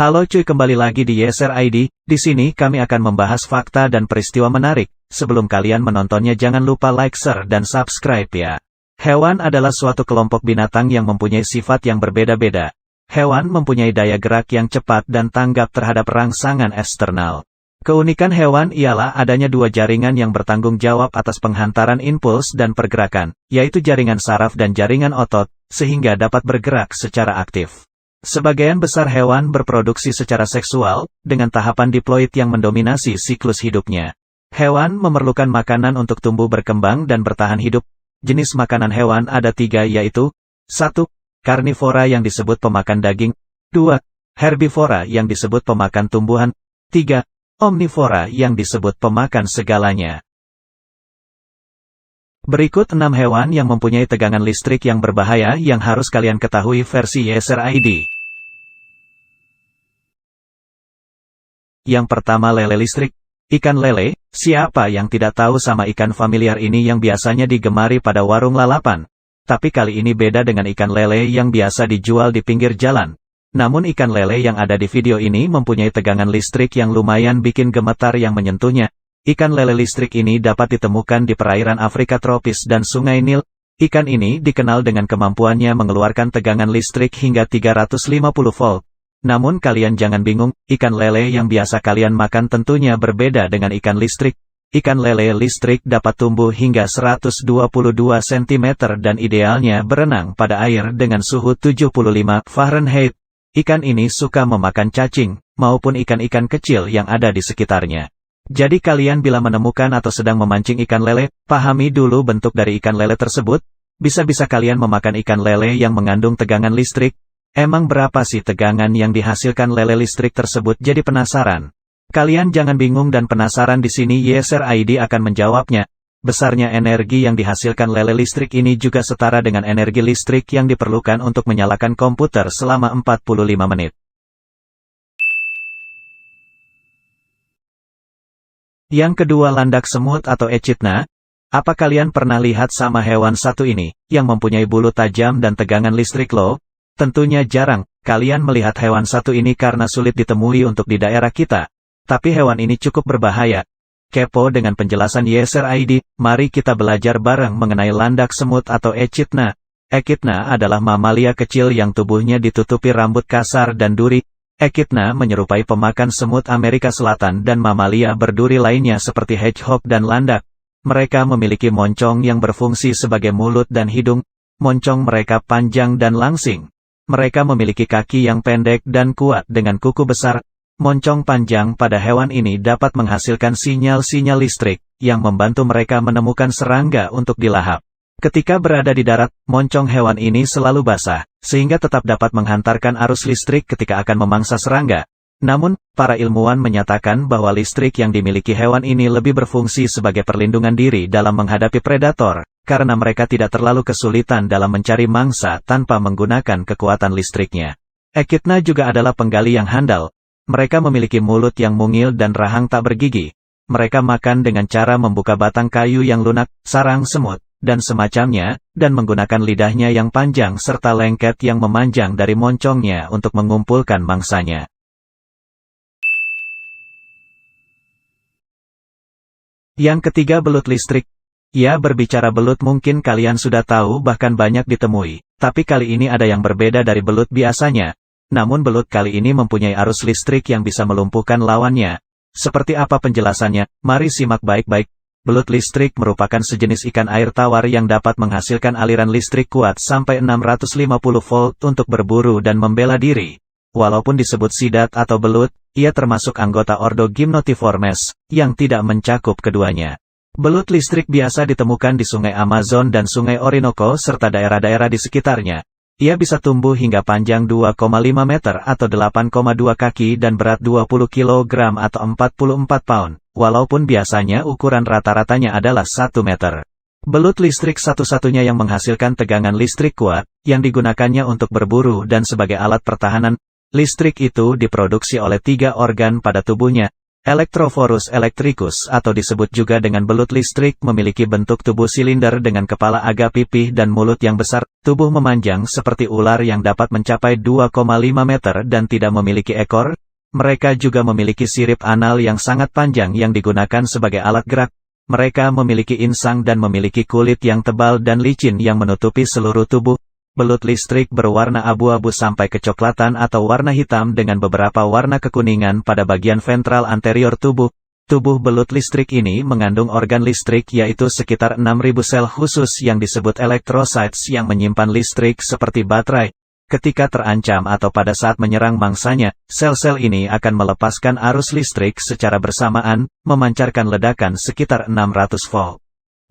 Halo cuy, kembali lagi di Yeser ID. Di sini kami akan membahas fakta dan peristiwa menarik. Sebelum kalian menontonnya jangan lupa like, share, dan subscribe ya. Hewan adalah suatu kelompok binatang yang mempunyai sifat yang berbeda-beda. Hewan mempunyai daya gerak yang cepat dan tanggap terhadap rangsangan eksternal. Keunikan hewan ialah adanya dua jaringan yang bertanggung jawab atas penghantaran impuls dan pergerakan, yaitu jaringan saraf dan jaringan otot, sehingga dapat bergerak secara aktif. Sebagian besar hewan berproduksi secara seksual, dengan tahapan diploid yang mendominasi siklus hidupnya. Hewan memerlukan makanan untuk tumbuh berkembang dan bertahan hidup. Jenis makanan hewan ada 3 yaitu 1. Karnivora yang disebut pemakan daging. 2. Herbivora yang disebut pemakan tumbuhan. 3. Omnivora yang disebut pemakan segalanya. Berikut 6 hewan yang mempunyai tegangan listrik yang berbahaya yang harus kalian ketahui versi Yeser ID. Yang pertama, lele listrik. Ikan lele, siapa yang tidak tahu sama ikan familiar ini yang biasanya digemari pada warung lalapan. Tapi kali ini beda dengan ikan lele yang biasa dijual di pinggir jalan. Namun ikan lele yang ada di video ini mempunyai tegangan listrik yang lumayan bikin gemetar yang menyentuhnya. Ikan lele listrik ini dapat ditemukan di perairan Afrika tropis dan Sungai Nil. Ikan ini dikenal dengan kemampuannya mengeluarkan tegangan listrik hingga 350 volt. Namun kalian jangan bingung, ikan lele yang biasa kalian makan tentunya berbeda dengan ikan listrik. Ikan lele listrik dapat tumbuh hingga 122 cm dan idealnya berenang pada air dengan suhu 75 Fahrenheit. Ikan ini suka memakan cacing, maupun ikan-ikan kecil yang ada di sekitarnya. Jadi kalian bila menemukan atau sedang memancing ikan lele, pahami dulu bentuk dari ikan lele tersebut. Bisa-bisa kalian memakan ikan lele yang mengandung tegangan listrik. Emang berapa sih tegangan yang dihasilkan lele listrik tersebut? Jadi penasaran? Kalian jangan bingung dan penasaran, di sini Yeser ID akan menjawabnya. Besarnya energi yang dihasilkan lele listrik ini juga setara dengan energi listrik yang diperlukan untuk menyalakan komputer selama 45 menit. Yang kedua, landak semut atau echidna. Apa kalian pernah lihat sama hewan satu ini, yang mempunyai bulu tajam dan tegangan listrik low? Tentunya jarang kalian melihat hewan satu ini karena sulit ditemui untuk di daerah kita. Tapi hewan ini cukup berbahaya. Kepo dengan penjelasan Yeser ID? Mari kita belajar bareng mengenai landak semut atau echidna. Echidna adalah mamalia kecil yang tubuhnya ditutupi rambut kasar dan duri. Echidna menyerupai pemakan semut Amerika Selatan dan mamalia berduri lainnya seperti hedgehog dan landak. Mereka memiliki moncong yang berfungsi sebagai mulut dan hidung. Moncong mereka panjang dan langsing. Mereka memiliki kaki yang pendek dan kuat dengan kuku besar. Moncong panjang pada hewan ini dapat menghasilkan sinyal-sinyal listrik, yang membantu mereka menemukan serangga untuk dilahap. Ketika berada di darat, moncong hewan ini selalu basah, sehingga tetap dapat menghantarkan arus listrik ketika akan memangsa serangga. Namun, para ilmuwan menyatakan bahwa listrik yang dimiliki hewan ini lebih berfungsi sebagai perlindungan diri dalam menghadapi predator, karena mereka tidak terlalu kesulitan dalam mencari mangsa tanpa menggunakan kekuatan listriknya. Echidna juga adalah penggali yang handal. Mereka memiliki mulut yang mungil dan rahang tak bergigi. Mereka makan dengan cara membuka batang kayu yang lunak, sarang semut, dan semacamnya, dan menggunakan lidahnya yang panjang serta lengket yang memanjang dari moncongnya untuk mengumpulkan mangsanya. Yang ketiga, belut listrik. Ya, berbicara belut mungkin kalian sudah tahu bahkan banyak ditemui, tapi kali ini ada yang berbeda dari belut biasanya. Namun belut kali ini mempunyai arus listrik yang bisa melumpuhkan lawannya. Seperti apa penjelasannya? Mari simak baik-baik. Belut listrik merupakan sejenis ikan air tawar yang dapat menghasilkan aliran listrik kuat sampai 650 volt untuk berburu dan membela diri. Walaupun disebut sidat atau belut, ia termasuk anggota ordo Gymnotiformes, yang tidak mencakup keduanya. Belut listrik biasa ditemukan di Sungai Amazon dan Sungai Orinoco serta daerah-daerah di sekitarnya. Ia bisa tumbuh hingga panjang 2,5 meter atau 8,2 kaki dan berat 20 kg atau 44 pound, walaupun biasanya ukuran rata-ratanya adalah 1 meter. Belut listrik satu-satunya yang menghasilkan tegangan listrik kuat, yang digunakannya untuk berburu dan sebagai alat pertahanan. Listrik itu diproduksi oleh 3 organ pada tubuhnya. Electrophorus electricus atau disebut juga dengan belut listrik memiliki bentuk tubuh silinder dengan kepala agak pipih dan mulut yang besar, tubuh memanjang seperti ular yang dapat mencapai 2,5 meter dan tidak memiliki ekor. Mereka juga memiliki sirip anal yang sangat panjang yang digunakan sebagai alat gerak. Mereka memiliki insang dan memiliki kulit yang tebal dan licin yang menutupi seluruh tubuh. Belut listrik berwarna abu-abu sampai kecoklatan atau warna hitam dengan beberapa warna kekuningan pada bagian ventral anterior tubuh. Tubuh belut listrik ini mengandung organ listrik yaitu sekitar 6.000 sel khusus yang disebut electrocytes yang menyimpan listrik seperti baterai. Ketika terancam atau pada saat menyerang mangsanya, sel-sel ini akan melepaskan arus listrik secara bersamaan, memancarkan ledakan sekitar 600 volt.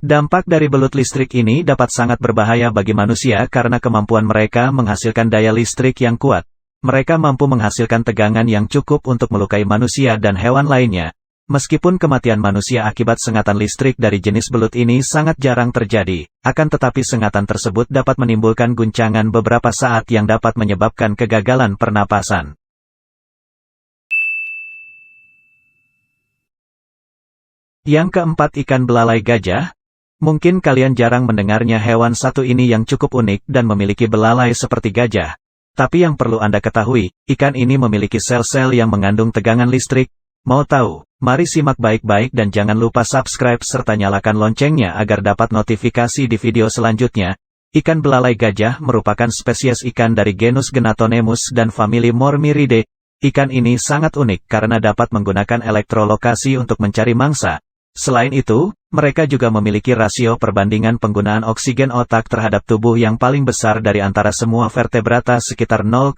Dampak dari belut listrik ini dapat sangat berbahaya bagi manusia karena kemampuan mereka menghasilkan daya listrik yang kuat. Mereka mampu menghasilkan tegangan yang cukup untuk melukai manusia dan hewan lainnya. Meskipun kematian manusia akibat sengatan listrik dari jenis belut ini sangat jarang terjadi, akan tetapi sengatan tersebut dapat menimbulkan guncangan beberapa saat yang dapat menyebabkan kegagalan pernapasan. Yang keempat, ikan belalai gajah. Mungkin kalian jarang mendengarnya, hewan satu ini yang cukup unik dan memiliki belalai seperti gajah. Tapi yang perlu Anda ketahui, ikan ini memiliki sel-sel yang mengandung tegangan listrik. Mau tahu? Mari simak baik-baik dan jangan lupa subscribe serta nyalakan loncengnya agar dapat notifikasi di video selanjutnya. Ikan belalai gajah merupakan spesies ikan dari genus Genatonemus dan famili Mormyridae. Ikan ini sangat unik karena dapat menggunakan elektrolokasi untuk mencari mangsa. Selain itu, mereka juga memiliki rasio perbandingan penggunaan oksigen otak terhadap tubuh yang paling besar dari antara semua vertebrata sekitar 0,6,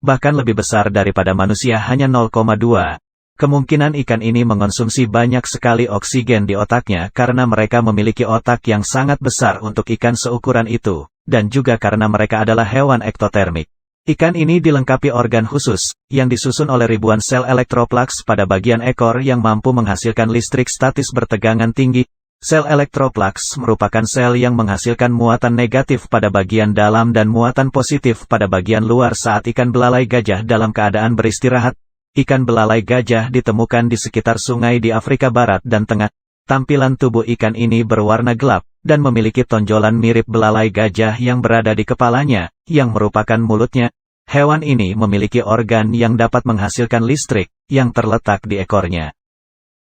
bahkan lebih besar daripada manusia hanya 0,2. Kemungkinan ikan ini mengonsumsi banyak sekali oksigen di otaknya karena mereka memiliki otak yang sangat besar untuk ikan seukuran itu, dan juga karena mereka adalah hewan ektotermik. Ikan ini dilengkapi organ khusus, yang disusun oleh ribuan sel elektroplaks pada bagian ekor yang mampu menghasilkan listrik statis bertegangan tinggi. Sel elektroplaks merupakan sel yang menghasilkan muatan negatif pada bagian dalam dan muatan positif pada bagian luar saat ikan belalai gajah dalam keadaan beristirahat. Ikan belalai gajah ditemukan di sekitar sungai di Afrika Barat dan Tengah. Tampilan tubuh ikan ini berwarna gelap, dan memiliki tonjolan mirip belalai gajah yang berada di kepalanya, yang merupakan mulutnya. Hewan ini memiliki organ yang dapat menghasilkan listrik, yang terletak di ekornya.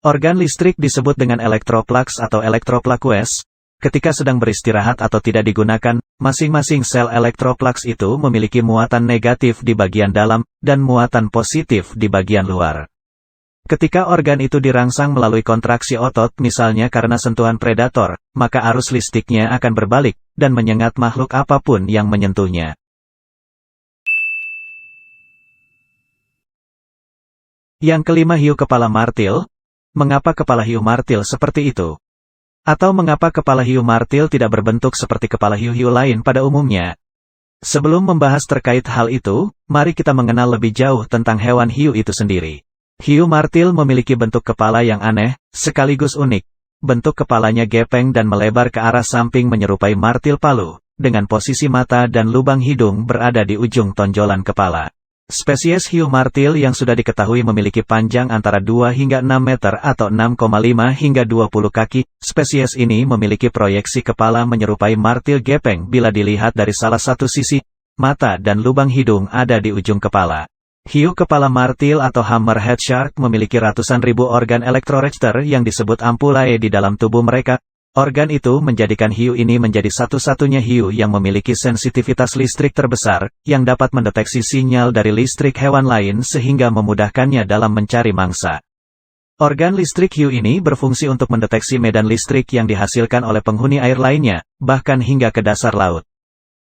Organ listrik disebut dengan elektroplaks atau elektroplaques. Ketika sedang beristirahat atau tidak digunakan, masing-masing sel elektroplaks itu memiliki muatan negatif di bagian dalam, dan muatan positif di bagian luar. Ketika organ itu dirangsang melalui kontraksi otot misalnya karena sentuhan predator, maka arus listriknya akan berbalik, dan menyengat makhluk apapun yang menyentuhnya. Yang kelima, hiu kepala martil. Mengapa kepala hiu martil seperti itu? Atau mengapa kepala hiu martil tidak berbentuk seperti kepala hiu-hiu lain pada umumnya? Sebelum membahas terkait hal itu, mari kita mengenal lebih jauh tentang hewan hiu itu sendiri. Hiu martil memiliki bentuk kepala yang aneh, sekaligus unik. Bentuk kepalanya gepeng dan melebar ke arah samping menyerupai martil palu, dengan posisi mata dan lubang hidung berada di ujung tonjolan kepala. Spesies hiu martil yang sudah diketahui memiliki panjang antara 2 hingga 6 meter atau 6,5 hingga 20 kaki. Spesies ini memiliki proyeksi kepala menyerupai martil gepeng bila dilihat dari salah satu sisi. Mata dan lubang hidung ada di ujung kepala. Hiu kepala martil atau hammerhead shark memiliki ratusan ribu organ elektroreceptor yang disebut ampulae di dalam tubuh mereka. Organ itu menjadikan hiu ini menjadi satu-satunya hiu yang memiliki sensitivitas listrik terbesar, yang dapat mendeteksi sinyal dari listrik hewan lain sehingga memudahkannya dalam mencari mangsa. Organ listrik hiu ini berfungsi untuk mendeteksi medan listrik yang dihasilkan oleh penghuni air lainnya, bahkan hingga ke dasar laut.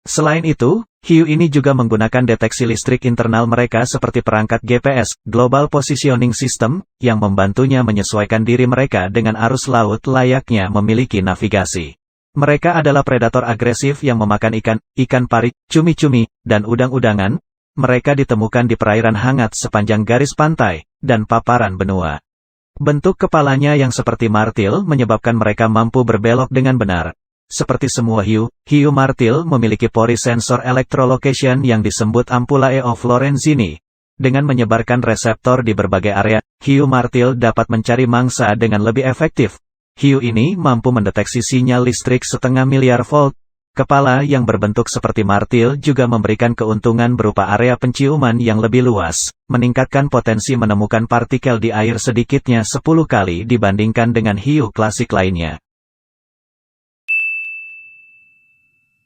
Selain itu, hiu ini juga menggunakan deteksi listrik internal mereka seperti perangkat GPS, Global Positioning System, yang membantunya menyesuaikan diri mereka dengan arus laut layaknya memiliki navigasi. Mereka adalah predator agresif yang memakan ikan, ikan pari, cumi-cumi, dan udang-udangan. Mereka ditemukan di perairan hangat sepanjang garis pantai, dan paparan benua. Bentuk kepalanya yang seperti martil menyebabkan mereka mampu berbelok dengan benar. Seperti semua hiu, hiu martil memiliki pori sensor electrolocation yang disebut ampulae of Lorenzini. Dengan menyebarkan reseptor di berbagai area, hiu martil dapat mencari mangsa dengan lebih efektif. Hiu ini mampu mendeteksi sinyal listrik 0,5 miliar volt. Kepala yang berbentuk seperti martil juga memberikan keuntungan berupa area penciuman yang lebih luas, meningkatkan potensi menemukan partikel di air sedikitnya 10 kali dibandingkan dengan hiu klasik lainnya.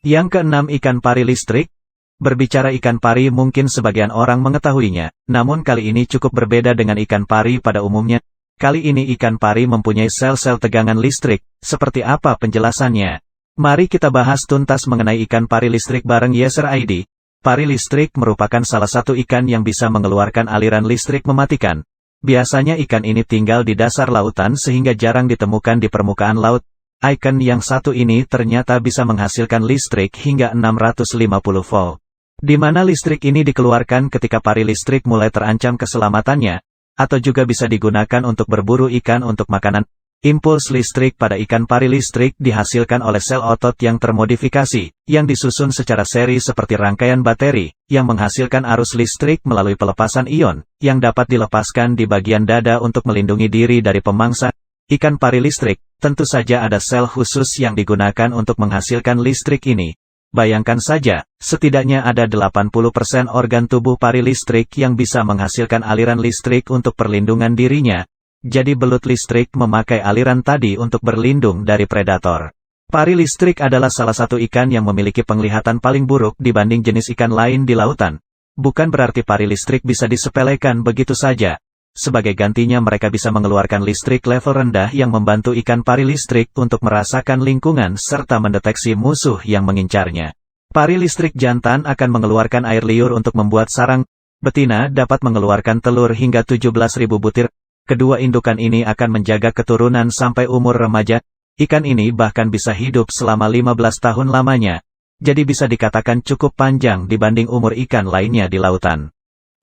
Yang keenam, ikan pari listrik. Berbicara ikan pari mungkin sebagian orang mengetahuinya, namun kali ini cukup berbeda dengan ikan pari pada umumnya. Kali ini ikan pari mempunyai sel-sel tegangan listrik. Seperti apa penjelasannya? Mari kita bahas tuntas mengenai ikan pari listrik bareng Yeser ID. Pari listrik merupakan salah satu ikan yang bisa mengeluarkan aliran listrik mematikan. Biasanya ikan ini tinggal di dasar lautan sehingga jarang ditemukan di permukaan laut. Ikan yang satu ini ternyata bisa menghasilkan listrik hingga 650 volt. Di mana listrik ini dikeluarkan ketika pari listrik mulai terancam keselamatannya, atau juga bisa digunakan untuk berburu ikan untuk makanan. Impuls listrik pada ikan pari listrik dihasilkan oleh sel otot yang termodifikasi, yang disusun secara seri seperti rangkaian bateri, yang menghasilkan arus listrik melalui pelepasan ion, yang dapat dilepaskan di bagian dada untuk melindungi diri dari pemangsa. Ikan pari listrik, tentu saja ada sel khusus yang digunakan untuk menghasilkan listrik ini. Bayangkan saja, setidaknya ada 80% organ tubuh pari listrik yang bisa menghasilkan aliran listrik untuk perlindungan dirinya. Jadi belut listrik memakai aliran tadi untuk berlindung dari predator. Pari listrik adalah salah satu ikan yang memiliki penglihatan paling buruk dibanding jenis ikan lain di lautan. Bukan berarti pari listrik bisa disepelekan begitu saja. Sebagai gantinya mereka bisa mengeluarkan listrik level rendah yang membantu ikan pari listrik untuk merasakan lingkungan serta mendeteksi musuh yang mengincarnya. Pari listrik jantan akan mengeluarkan air liur untuk membuat sarang. Betina dapat mengeluarkan telur hingga 17.000 butir. Kedua indukan ini akan menjaga keturunan sampai umur remaja. Ikan ini bahkan bisa hidup selama 15 tahun lamanya. Jadi bisa dikatakan cukup panjang dibanding umur ikan lainnya di lautan.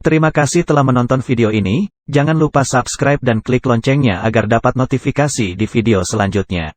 Terima kasih telah menonton video ini. Jangan lupa subscribe dan klik loncengnya agar dapat notifikasi di video selanjutnya.